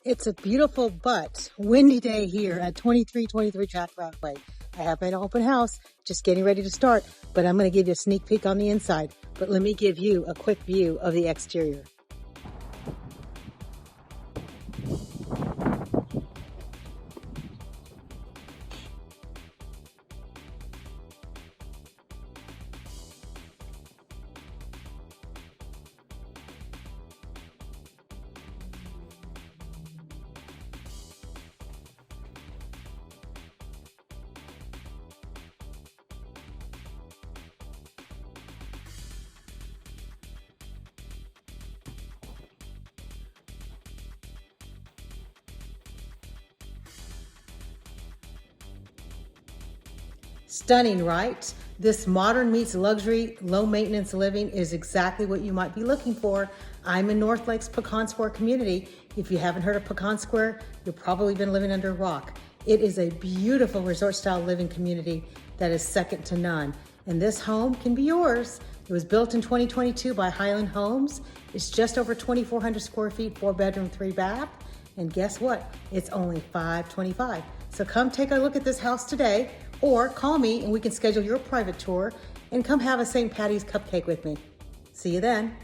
It's a beautiful but windy day here at 2323 Track Rockway. I have an open house, just getting ready to start, but I'm going to give you a sneak peek on the inside. But let me give you a quick view of the exterior. Stunning, right? This modern meets luxury, low maintenance living is exactly what you might be looking for. I'm in Northlake's Pecan Square community. If you haven't heard of Pecan Square, you've probably been living under a rock. It is a beautiful resort style living community that is second to none. And this home can be yours. It was built in 2022 by Highland Homes. It's just over 2,400 square feet, 4-bedroom, 3-bath. And guess what? It's only $525. So come take a look at this house today, or call me and we can schedule your private tour and come have a St. Patty's cupcake with me. See you then.